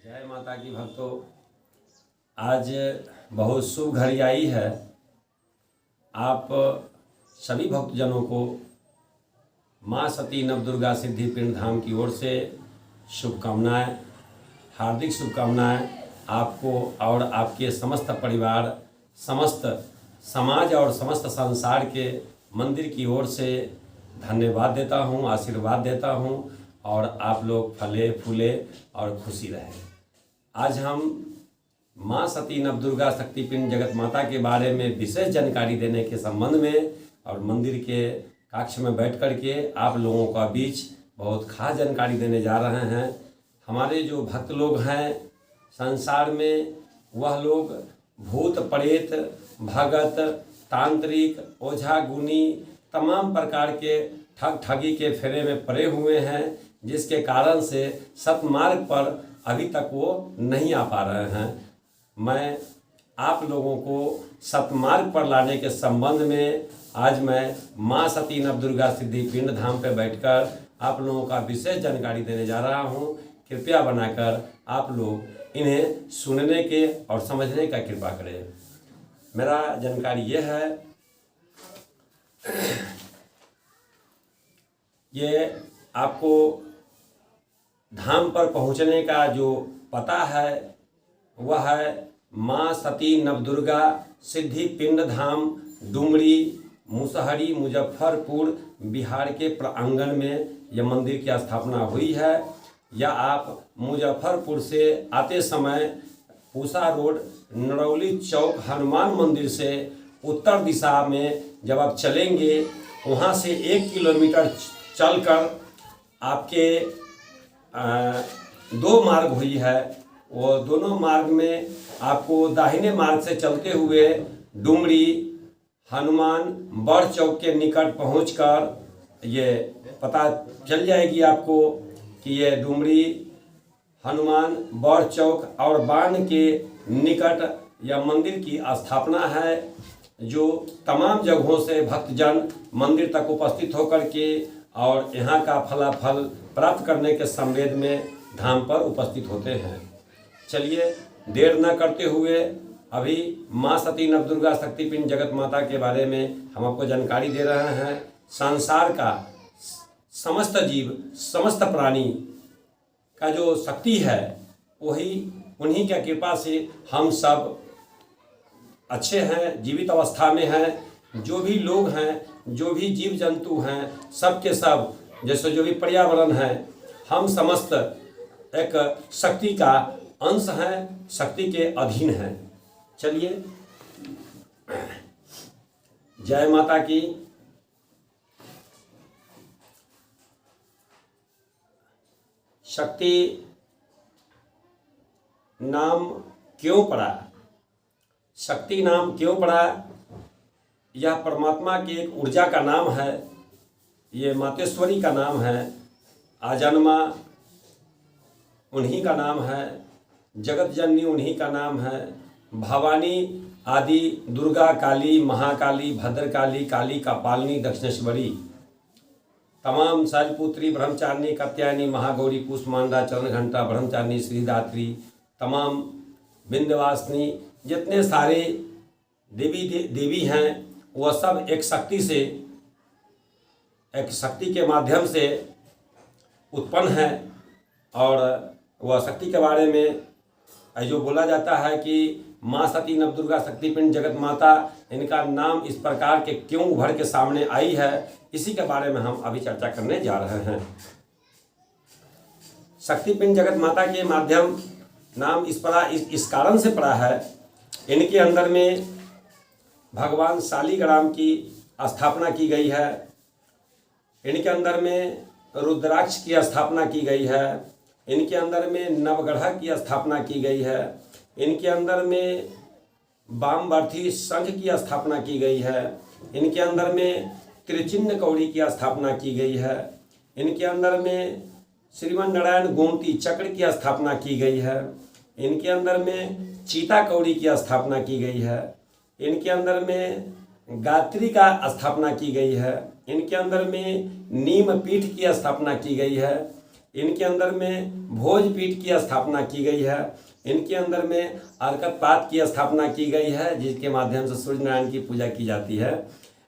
जय माता की भक्तों। आज बहुत शुभ घड़ी आई है। आप सभी भक्तजनों को माँ सती नवदुर्गा सिद्धि पिंड धाम की ओर से शुभकामनाएं, हार्दिक शुभकामनाएं आपको और आपके समस्त परिवार, समस्त समाज और समस्त संसार के मंदिर की ओर से धन्यवाद देता हूं, आशीर्वाद देता हूं और आप लोग फले फूले और खुशी रहें। आज हम माँ सती नवदुर्गा शक्तिपिंड जगत माता के बारे में विशेष जानकारी देने के संबंध में और मंदिर के कक्ष में बैठ कर के आप लोगों का बीच बहुत खास जानकारी देने जा रहे हैं। हमारे जो भक्त लोग हैं संसार में, वह लोग भूत प्रेत, भगत, तांत्रिक, ओझा गुनी तमाम प्रकार के ठगी के फेरे में पड़े हुए हैं, जिसके कारण से सतमार्ग पर अभी तक वो नहीं आ पा रहे हैं। मैं आप लोगों को सतमार्ग पर लाने के संबंध में आज मैं माँ सती नवदुर्गा सिद्धि पिंड धाम पर बैठकर आप लोगों का विशेष जानकारी देने जा रहा हूँ। कृपया बनाकर आप लोग इन्हें सुनने के और समझने का कृपा करें। मेरा जानकारी ये है, ये आपको धाम पर पहुंचने का जो पता है वह है माँ सती नवदुर्गा सिद्धि पिंड धाम, डुमरी, मुसहरी, मुजफ्फरपुर बिहार के प्रांगण में यह मंदिर की स्थापना हुई है। या आप मुजफ्फरपुर से आते समय पूसा रोड, नरौली चौक, हनुमान मंदिर से उत्तर दिशा में जब आप चलेंगे, वहाँ से 1 किलोमीटर चलकर आपके 2 मार्ग हुई है। वो दोनों मार्ग में आपको दाहिने मार्ग से चलते हुए डुमरी हनुमान बड़ चौक के निकट पहुंचकर ये पता चल जाएगी आपको कि ये डुमरी हनुमान बड़ चौक और बाण के निकट यह मंदिर की स्थापना है, जो तमाम जगहों से भक्तजन मंदिर तक उपस्थित होकर के और यहाँ का फलाफल प्राप्त करने के संवेद में धाम पर उपस्थित होते हैं। चलिए देर न करते हुए अभी माँ सती नवदुर्गा शक्तिपिंड जगत माता के बारे में हम आपको जानकारी दे रहे हैं। संसार का समस्त जीव, समस्त प्राणी का जो शक्ति है वही उन्हीं की कृपा से हम सब अच्छे हैं, जीवित अवस्था में हैं। जो भी लोग हैं, जो भी जीव जंतु हैं, सब के सब, जैसे जो भी पर्यावरण है, हम समस्त एक शक्ति का अंश हैं, शक्ति के अधीन हैं। चलिए, जय माता की। शक्ति नाम क्यों पड़ा? शक्ति नाम क्यों पड़ा? यह परमात्मा की एक ऊर्जा का नाम है, ये मातेश्वरी का नाम है, आजन्मा उन्हीं का नाम है, जगत जननी उन्हीं का नाम है। भवानी आदि दुर्गा, काली, महाकाली, भद्रकाली, काली का पालनी, दक्षिणेश्वरी, तमाम शैलपुत्री, ब्रह्मचारिणी, कात्यायनी, महागौरी, कुष्मांडा, चरण घंटा, ब्रह्मचारिणी, श्रीदात्री, तमाम विंध्यवासिनी, जितने सारे देवी हैं वह सब एक शक्ति से, एक शक्ति के माध्यम से उत्पन्न है। और वह शक्ति के बारे में जो बोला जाता है कि माँ सती नवदुर्गा शक्तिपिंड जगत माता, इनका नाम इस प्रकार के क्यों उभर के सामने आई है, इसी के बारे में हम अभी चर्चा करने जा रहे हैं। शक्तिपिंड जगत माता के माध्यम नाम इस कारण से पड़ा है, इनके अंदर में भगवान शालिग्राम की स्थापना की गई है, इनके अंदर में रुद्राक्ष की स्थापना की गई है, इनके अंदर में नवग्रह की स्थापना की गई है, इनके अंदर में वामवर्ती शंख की स्थापना की गई है, इनके अंदर में त्रिचिन्ह कौड़ी की स्थापना की गई है, इनके अंदर में श्रीमन नारायण गोमती चक्र की स्थापना की गई है, इनके अंदर में चीता कौड़ी की स्थापना की गई है, इनके अंदर में गायत्री का स्थापना की गई है, इनके अंदर में नीम पीठ की स्थापना की गई है, इनके अंदर में भोजपीठ की स्थापना की गई है। इनके अंदर में अर्कतपात की स्थापना की गई है, जिसके माध्यम से सूर्य नारायण की पूजा की जाती है।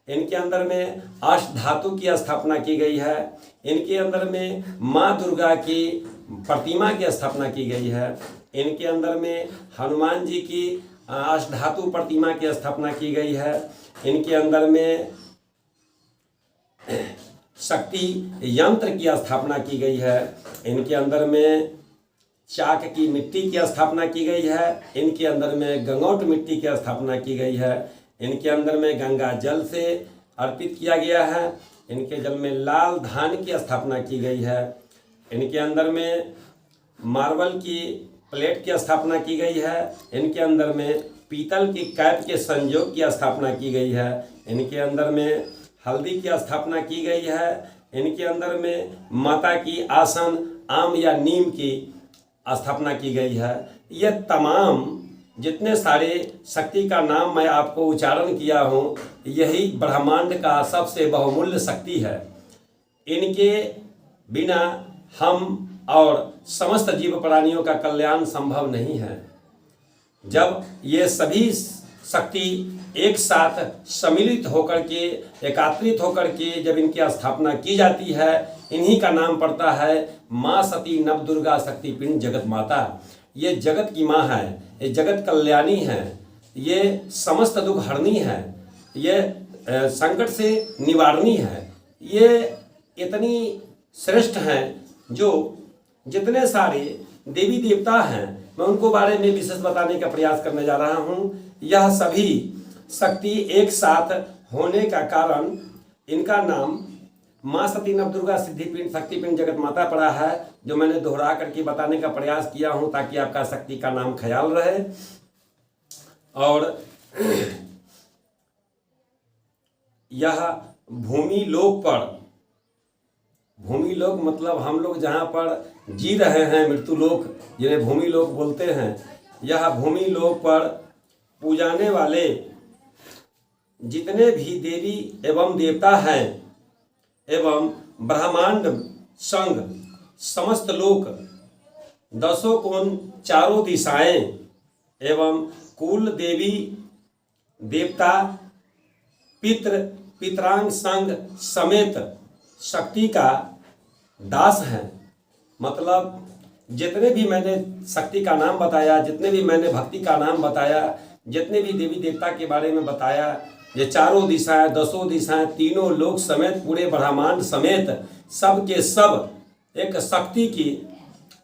इनके अंदर में अष्टधातु की स्थापना की गई है। इनके अंदर में माँ दुर्गा की प्रतिमा की स्थापना की गई है। इनके अंदर में हनुमान जी की अष्टधातु प्रतिमा की स्थापना की गई है। इनके अंदर में शक्ति यंत्र की स्थापना की गई है। इनके अंदर में चाक की मिट्टी की स्थापना की गई है। इनके अंदर में गंगौट मिट्टी की स्थापना की गई है। इनके अंदर में गंगा जल से अर्पित किया गया है। इनके जल में लाल धान की स्थापना की गई है। इनके अंदर में मार्बल की प्लेट की स्थापना की गई है। इनके अंदर में पीतल की कैप के संयोग की स्थापना की गई है। इनके अंदर में हल्दी की स्थापना की गई है। इनके अंदर में माता की आसन आम या नीम की स्थापना की गई है। ये तमाम जितने सारे शक्ति का नाम मैं आपको उच्चारण किया हूँ, यही ब्रह्मांड का सबसे बहुमूल्य शक्ति है। इनके बिना हम और समस्त जीव प्राणियों का कल्याण संभव नहीं है। जब ये सभी शक्ति एक साथ सम्मिलित होकर के, एकात्रित होकर के जब इनकी स्थापना की जाती है, इन्हीं का नाम पड़ता है माँ सती नवदुर्गा शक्तिपिंड जगत माता। ये जगत की माँ है, ये जगत कल्याणी है, ये समस्त दुख हरणी है, ये संकट से निवारणी है। ये इतनी श्रेष्ठ हैं जो जितने सारे देवी देवता हैं, मैं उनको बारे में विशेष बताने का प्रयास करने जा रहा हूँ। यह सभी शक्ति एक साथ होने का कारण इनका नाम माँ सती नवदुर्गा सिद्धिपिंड शक्तिपिंड जगत माता पड़ा है, जो मैंने दोहरा करके बताने का प्रयास किया हूँ ताकि आपका शक्ति का नाम ख्याल रहे। और यह भूमि लोक पर, भूमि लोक मतलब हम लोग जहाँ पर जी रहे हैं, मृत्यु लोक जिन्हें भूमि लोक बोलते हैं, यह भूमि लोक पर पूजाने वाले जितने भी देवी एवं देवता हैं एवं ब्रह्मांड संग समस्त लोक, दसों कोण चारों दिशाएं एवं कुल देवी देवता पितृ पितरांग संग समेत शक्ति का दास है। मतलब जितने भी मैंने शक्ति का नाम बताया, जितने भी मैंने भक्ति का नाम बताया, जितने भी देवी देवता के बारे में बताया, ये चारों दिशाएं, दसों दिशाएं, तीनों लोक समेत, पूरे ब्रह्मांड समेत सब के सब एक शक्ति की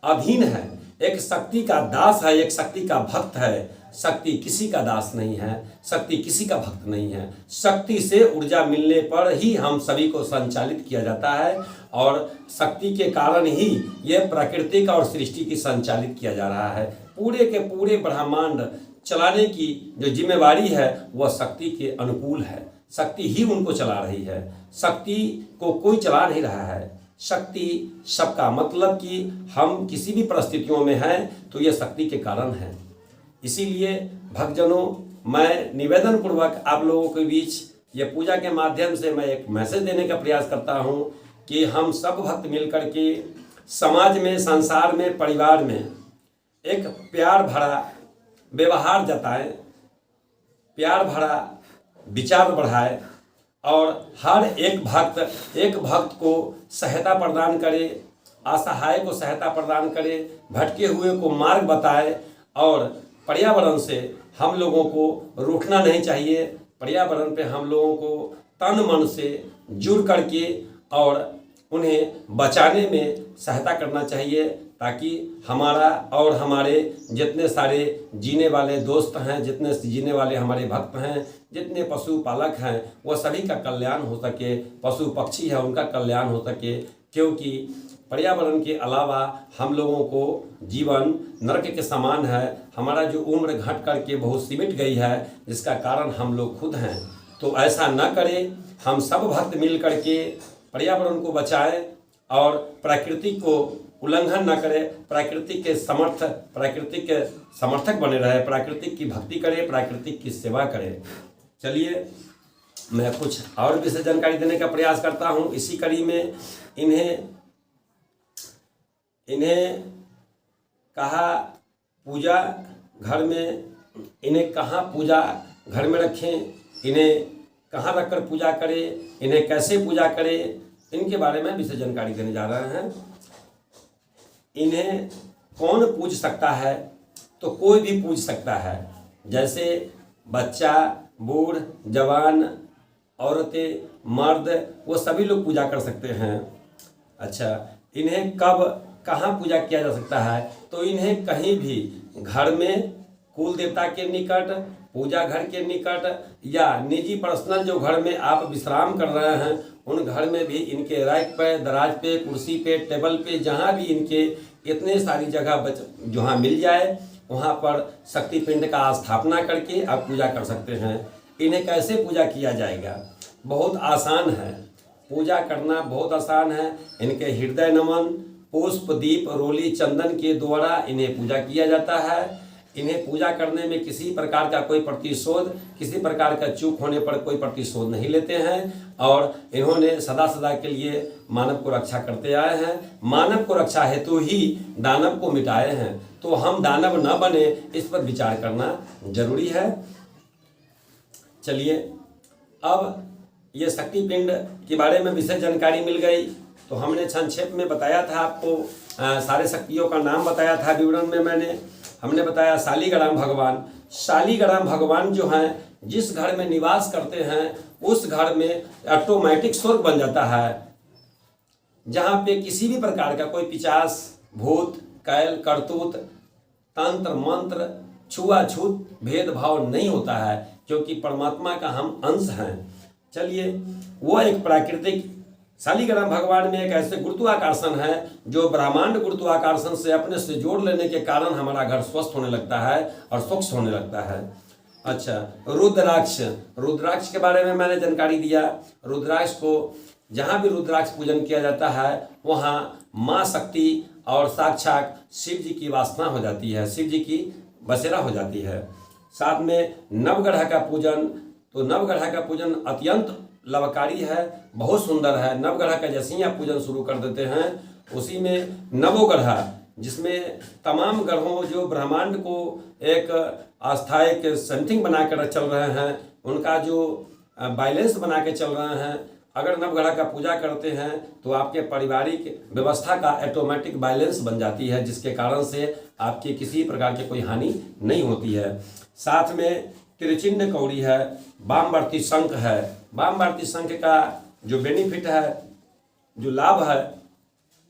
अधीन है, एक शक्ति का दास है, एक शक्ति का भक्त है। शक्ति किसी का दास नहीं है, शक्ति किसी का भक्त नहीं है। शक्ति से ऊर्जा मिलने पर ही हम सभी को संचालित किया जाता है और शक्ति के कारण ही ये प्राकृतिक और सृष्टि की संचालित किया जा रहा है। पूरे के पूरे ब्रह्मांड चलाने की जो जिम्मेवारी है वह शक्ति के अनुकूल है। शक्ति ही उनको चला रही है, शक्ति को कोई चला नहीं रहा है। शक्ति सबका, मतलब कि हम किसी भी परिस्थितियों में हैं तो यह शक्ति के कारण है। इसीलिए भक्तजनों, मैं निवेदन पूर्वक आप लोगों के बीच ये पूजा के माध्यम से मैं एक मैसेज देने का प्रयास करता हूँ कि हम सब भक्त मिलकर के समाज में, संसार में, परिवार में एक प्यार भरा व्यवहार जताएं, प्यार भरा विचार बढ़ाएं और हर एक भक्त को सहायता प्रदान करे, असहाय को सहायता प्रदान करे, भटके हुए को मार्ग बताए। और पर्यावरण से हम लोगों को रूठना नहीं चाहिए। पर्यावरण पे हम लोगों को तन मन से जुड़ करके और उन्हें बचाने में सहायता करना चाहिए, ताकि हमारा और हमारे जितने सारे जीने वाले दोस्त हैं, जितने जीने वाले हमारे भक्त हैं, जितने पशु पालक हैं, वह सभी का कल्याण हो सके, पशु पक्षी है उनका कल्याण हो सके। क्योंकि पर्यावरण के अलावा हम लोगों को जीवन नरक के समान है। हमारा जो उम्र घट करके बहुत सिमट गई है, जिसका कारण हम लोग खुद हैं। तो ऐसा न करें, हम सब भक्त मिल करके पर्यावरण को बचाएं और प्रकृति को उल्लंघन न करें, प्रकृति के समर्थक बने रहे, प्राकृतिक की भक्ति करें, प्राकृतिक की सेवा करें। चलिए मैं कुछ और विशेष जानकारी देने का प्रयास करता हूँ। इसी कड़ी में इन्हें इन्हें कहा पूजा घर में, इन्हें कहाँ पूजा घर में रखें, इन्हें कहाँ रखकर पूजा करें, इन्हें कैसे पूजा करें, इनके बारे में विशेष जानकारी देने जा रहे हैं। इन्हें कौन पूज सकता है? तो कोई भी पूज सकता है, जैसे बच्चा, बूढ़, जवान, औरतें, मर्द, वो सभी लोग पूजा कर सकते हैं। अच्छा, इन्हें कब कहाँ पूजा किया जा सकता है? तो इन्हें कहीं भी घर में, कुल देवता के निकट, पूजा घर के निकट, या निजी पर्सनल जो घर में आप विश्राम कर रहे हैं उन घर में भी इनके रैक पे, दराज पे, कुर्सी पे, टेबल पे, जहाँ भी इनके इतने सारी जगह जहाँ मिल जाए वहाँ पर शक्ति पिंड का स्थापना करके आप पूजा कर सकते हैं। इन्हें कैसे पूजा किया जाएगा? बहुत आसान है, पूजा करना बहुत आसान है। इनके हृदय नमन, पुष्प, दीप, रोली, चंदन के द्वारा इन्हें पूजा किया जाता है। इन्हें पूजा करने में किसी प्रकार का कोई प्रतिशोध, किसी प्रकार का चूक होने पर कोई प्रतिशोध नहीं लेते हैं, और इन्होंने सदा सदा के लिए मानव को रक्षा करते आए हैं। मानव को रक्षा हेतु ही दानव को मिटाए हैं, तो हम दानव न बने इस पर विचार करना जरूरी है। चलिए, अब ये शक्ति पिंड के बारे में विशेष जानकारी मिल गई। तो हमने संक्षेप में बताया था आपको, सारे शक्तियों का नाम बताया था विवरण में। हमने बताया शालिग्राम भगवान। शालिग्राम भगवान जो हैं, जिस घर में निवास करते हैं उस घर में ऑटोमेटिक स्वर्ग बन जाता है, जहाँ पे किसी भी प्रकार का कोई पिशाच, भूत, कैल, करतूत, तंत्र, मंत्र, छुआछूत, भेदभाव नहीं होता है, क्योंकि परमात्मा का हम अंश हैं। चलिए, वो एक प्राकृतिक, शालिग्राम भगवान में एक ऐसे गुरुत्वाकर्षण है जो ब्रह्मांड गुरुत्वाकर्षण से अपने से जोड़ लेने के कारण हमारा घर स्वस्थ होने लगता है और स्वच्छ होने लगता है। अच्छा, रुद्राक्ष। रुद्राक्ष के बारे में मैंने जानकारी दिया। रुद्राक्ष को जहाँ भी रुद्राक्ष पूजन किया जाता है वहाँ माँ शक्ति और साक्षात शिव जी की वासना हो जाती है, शिव जी की बसेरा हो जाती है। साथ में नवग्रह का पूजन, तो नवग्रह का पूजन अत्यंत लाभकारी है, बहुत सुंदर है। नवग्रह का जैसे ही आप पूजन शुरू कर देते हैं, उसी में नवोग्रह, जिसमें तमाम ग्रहों जो ब्रह्मांड को एक अस्थायी के समथिंग बनाकर चल रहे हैं, उनका जो बैलेंस बना के चल रहे हैं, अगर नवग्रह का पूजा करते हैं तो आपके पारिवारिक व्यवस्था का ऑटोमेटिक बैलेंस बन जाती है, जिसके कारण से आपकी किसी प्रकार की कोई हानि नहीं होती है। साथ में त्रिचिह्न कौड़ी है, वामवर्ती शंख है। वामवर्ती शंख का जो बेनिफिट है, जो लाभ है,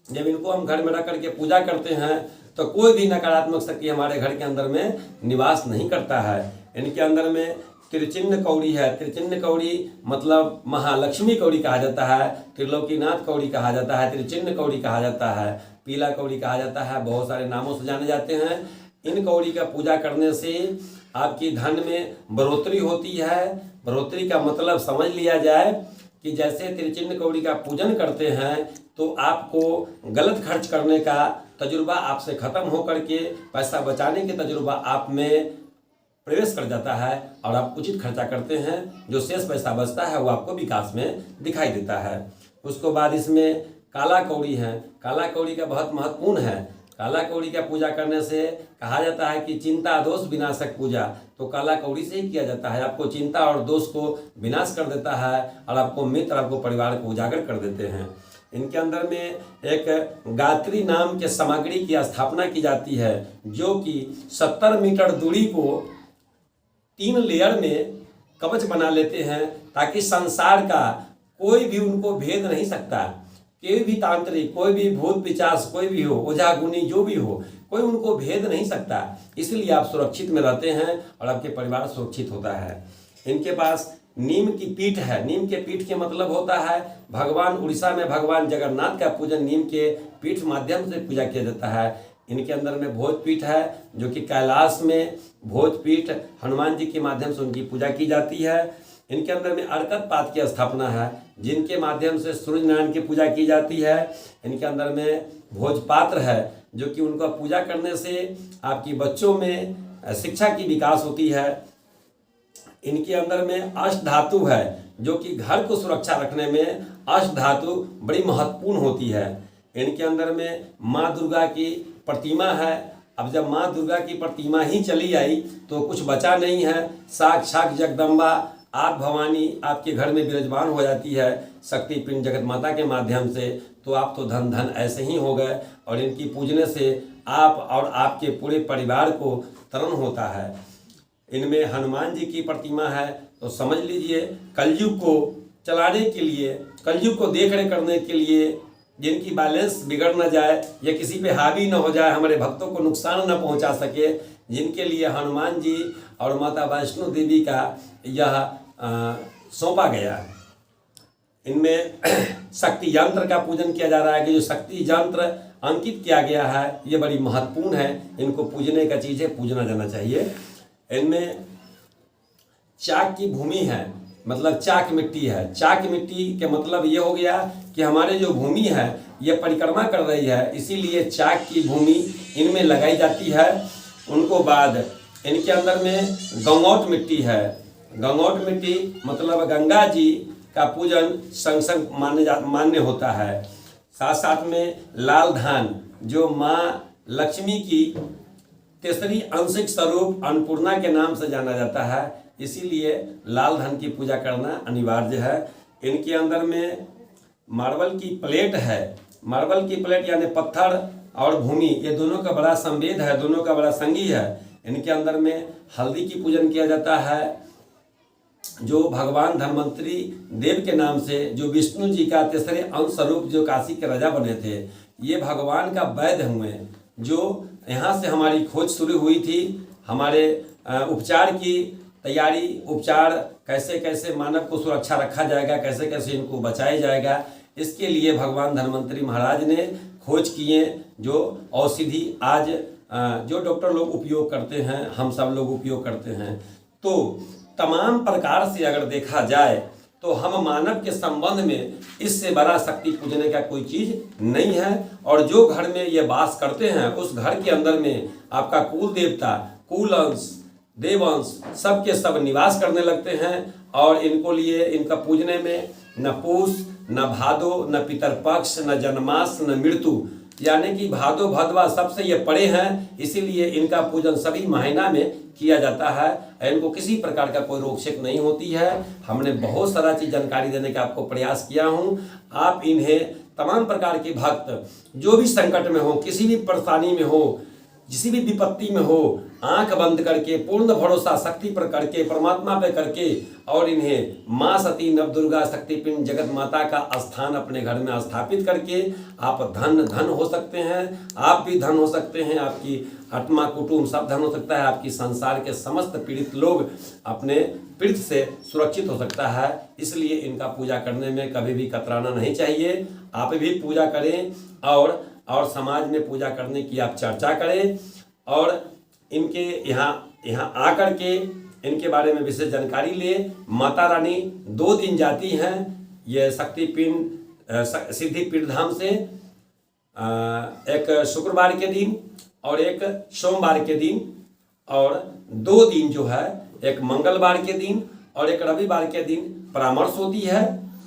जब इनको हम घर में रख करके पूजा करते हैं तो कोई भी नकारात्मक शक्ति हमारे घर के अंदर में निवास नहीं करता है। इनके अंदर में त्रिचिह्न कौड़ी है। त्रिचिह्न कौड़ी मतलब महालक्ष्मी कौड़ी कहा जाता है, त्रिलोकीनाथ कौड़ी कहा जाता है, त्रिचिह्न कौड़ी कहा जाता है, पीला कौड़ी कहा जाता है, बहुत सारे नामों से जाने जाते हैं। इन कौड़ी का पूजा करने से आपकी धन में बढ़ोतरी होती है। बढ़ोतरी का मतलब समझ लिया जाए कि जैसे त्रिचिह्न कौड़ी का पूजन करते हैं तो आपको गलत खर्च करने का तजुर्बा आपसे खत्म होकर के पैसा बचाने के तजुर्बा आप में प्रवेश कर जाता है और आप उचित खर्चा करते हैं। जो शेष पैसा बचता है वो आपको विकास में दिखाई देता है। उसके बाद इसमें काला कौड़ी है। काला कौड़ी का बहुत महत्वपूर्ण है। काला कौड़ी का पूजा करने से कहा जाता है कि चिंता दोष विनाशक पूजा, तो काला कौड़ी से ही किया जाता है। आपको चिंता और दोष को विनाश कर देता है और आपको मित्र, आपको परिवार को उजागर कर देते हैं। इनके अंदर में एक गायत्री नाम के सामग्री की स्थापना की जाती है, जो कि 70 मीटर दूरी को 3 लेयर में कवच बना लेते हैं, ताकि संसार का कोई भी उनको भेद नहीं सकता। कोई भी तांत्रिक, कोई भी भूत पिचास, कोई भी हो, ओझा गुनी जो भी हो, कोई उनको भेद नहीं सकता। इसलिए आप सुरक्षित में रहते हैं और आपके परिवार सुरक्षित होता है। इनके पास नीम की पीठ है। नीम के पीठ के मतलब होता है भगवान, उड़ीसा में भगवान जगन्नाथ का पूजन नीम के पीठ माध्यम से पूजा किया जाता है। इनके अंदर में भोजपीठ है, जो कि कैलाश में भोजपीठ हनुमान जी के माध्यम से उनकी पूजा की जाती है। इनके अंदर में अर्कत पात की स्थापना है, जिनके माध्यम से सूर्य नारायण की पूजा की जाती है। इनके अंदर में भोजपात्र है, जो कि उनका पूजा करने से आपकी बच्चों में शिक्षा की विकास होती है। इनके अंदर में अष्ट धातु है, जो कि घर को सुरक्षा रखने में अष्ट धातु बड़ी महत्वपूर्ण होती है। इनके अंदर में माँ दुर्गा की प्रतिमा है। अब जब माँ दुर्गा की प्रतिमा ही चली आई तो कुछ बचा नहीं है। साक्षात जगदम्बा आप भवानी आपके घर में विराजमान हो जाती है शक्ति पिंड जगत माता के माध्यम से, तो आप तो धन धन ऐसे ही हो गए। और इनकी पूजने से आप और आपके पूरे परिवार को तरण होता है। इनमें हनुमान जी की प्रतिमा है, तो समझ लीजिए कलयुग को चलाने के लिए, कलयुग को देख रेख करने के लिए, जिनकी बैलेंस बिगड़ न जाए या किसी पे हावी न हो जाए, हमारे भक्तों को नुकसान न पहुंचा सके, जिनके लिए हनुमान जी और माता वैष्णो देवी का यह सौंपा गया। इनमें शक्ति यंत्र का पूजन किया जा रहा है कि जो शक्ति यंत्र अंकित किया गया है ये बड़ी महत्वपूर्ण है, इनको पूजने का चीज़ है, पूजना जाना चाहिए। इनमें चाक की भूमि है, मतलब चाक मिट्टी है। चाक मिट्टी के मतलब ये हो गया कि हमारे जो भूमि है ये परिक्रमा कर रही है, इसीलिए चाक की भूमि इनमें लगाई जाती है। उनको बाद इनके अंदर में गंगौट मिट्टी है। गंगौट मिट्टी मतलब गंगा जी का पूजन संग संग मान्य होता है। साथ साथ में लाल धान जो माँ लक्ष्मी की तीसरी आंशिक स्वरूप अन्नपूर्णा के नाम से जाना जाता है, इसीलिए लाल धन की पूजा करना अनिवार्य है। इनके अंदर में मार्बल की प्लेट है। मार्बल की प्लेट यानी पत्थर और भूमि, ये दोनों का बड़ा संवेद है, दोनों का बड़ा संगी है। इनके अंदर में हल्दी की पूजन किया जाता है, जो भगवान धन्वंतरी देव के नाम से, जो विष्णु जी का तीसरे अंश स्वरूप जो काशी के राजा बने थे, ये भगवान का वैद्य हुए, जो यहाँ से हमारी खोज शुरू हुई थी। हमारे उपचार की तैयारी, उपचार कैसे कैसे मानव को सुरक्षा रखा जाएगा, कैसे कैसे इनको बचाया जाएगा, इसके लिए भगवान धन्वंतरी महाराज ने खोज किए। जो औषधि आज जो डॉक्टर लोग उपयोग करते हैं, हम सब लोग उपयोग करते हैं, तो तमाम प्रकार से अगर देखा जाए तो हम मानव के संबंध में इससे बड़ा शक्ति पूजने का कोई चीज़ नहीं है। और जो घर में ये वास करते हैं उस घर के अंदर में आपका कुल देवता, कुल अंश, देवंश सब के सब निवास करने लगते हैं। और इनको लिए इनका पूजने में न पूष, न भादो, न पितरपक्ष, न जन्मास, न मृत्यु, यानी कि भादो भदवा सबसे ये पड़े हैं, इसीलिए इनका पूजन सभी महीना में किया जाता है। इनको किसी प्रकार का कोई रोक शेक नहीं होती है। हमने बहुत सारा चीज़ जानकारी देने का आपको प्रयास किया हूँ। आप इन्हें तमाम प्रकार के भक्त जो भी संकट में हो, किसी भी परेशानी में हो, किसी भी विपत्ति में हो, आंख बंद करके पूर्ण भरोसा शक्ति पर करके, परमात्मा पे करके, और इन्हें माँ सती नवदुर्गा शक्तिपिंड जगत माता का स्थान अपने घर में स्थापित करके आप धन धन हो सकते हैं। आप भी धन हो सकते हैं, आपकी आत्मा कुटुंब सब धन हो सकता है, आपकी संसार के समस्त पीड़ित लोग अपने पीड़ित से सुरक्षित हो सकता है। इसलिए इनका पूजा करने में कभी भी कतराना नहीं चाहिए। आप भी पूजा करें और समाज में पूजा करने की आप चर्चा करें, और इनके यहाँ आकर के इनके बारे में विशेष जानकारी ले। माता रानी 2 दिन जाती हैं ये शक्तिपिंड सिद्धिपीठ धाम से, एक शुक्रवार के दिन और एक सोमवार के दिन, और 2 दिन जो है एक मंगलवार के दिन और एक रविवार के दिन परामर्श होती है,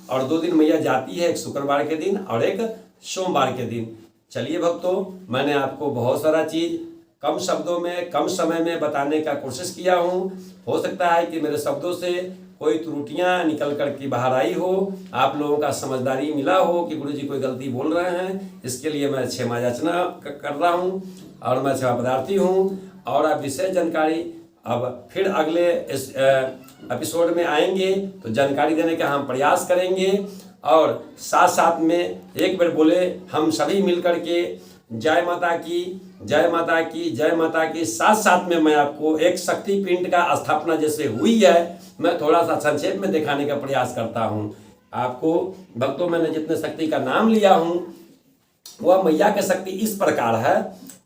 और 2 दिन मैया जाती है, एक शुक्रवार के दिन और एक सोमवार के दिन। चलिए भक्तों, मैंने आपको बहुत सारा चीज़ कम शब्दों में कम समय में बताने का कोशिश किया हूँ। हो सकता है कि मेरे शब्दों से कोई त्रुटियाँ निकल कर के बाहर आई हो, आप लोगों का समझदारी मिला हो कि गुरुजी कोई गलती बोल रहे हैं, इसके लिए मैं क्षमा याचना कर रहा हूँ और मैं क्षमा पदार्थी हूँ। और आप विशेष जानकारी अब फिर अगले इस एपिसोड में आएंगे तो जानकारी देने का हम प्रयास करेंगे। और साथ साथ में एक बार बोले हम सभी मिलकर के जय माता की, जय माता की, जय माता की। साथ साथ में मैं आपको एक शक्तिपिंड का स्थापना जैसे हुई है, मैं थोड़ा सा संक्षेप में दिखाने का प्रयास करता हूँ आपको। भक्तों, मैंने जितने शक्ति का नाम लिया हूँ वह मैया की शक्ति इस प्रकार है।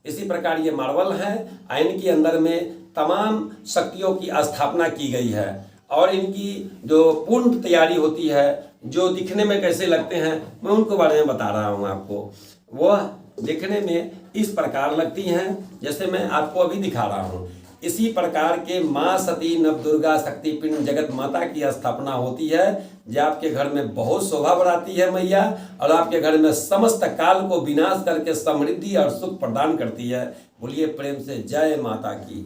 इसी प्रकार ये मार्बल है, इनके अंदर में तमाम शक्तियों की स्थापना की गई है, और इनकी जो पूर्ण तैयारी होती है, जो दिखने में कैसे लगते हैं, मैं उनको बारे में बता रहा हूँ आपको। वह दिखने में इस प्रकार लगती हैं जैसे मैं आपको अभी दिखा रहा हूँ। इसी प्रकार के माँ सती नवदुर्गा शक्तिपिंड जगत माता की स्थापना होती है, जो आपके घर में बहुत शोभा बढ़ाती है मैया, और आपके घर में समस्त काल को विनाश करके समृद्धि और सुख प्रदान करती है। बोलिए प्रेम से जय माता की।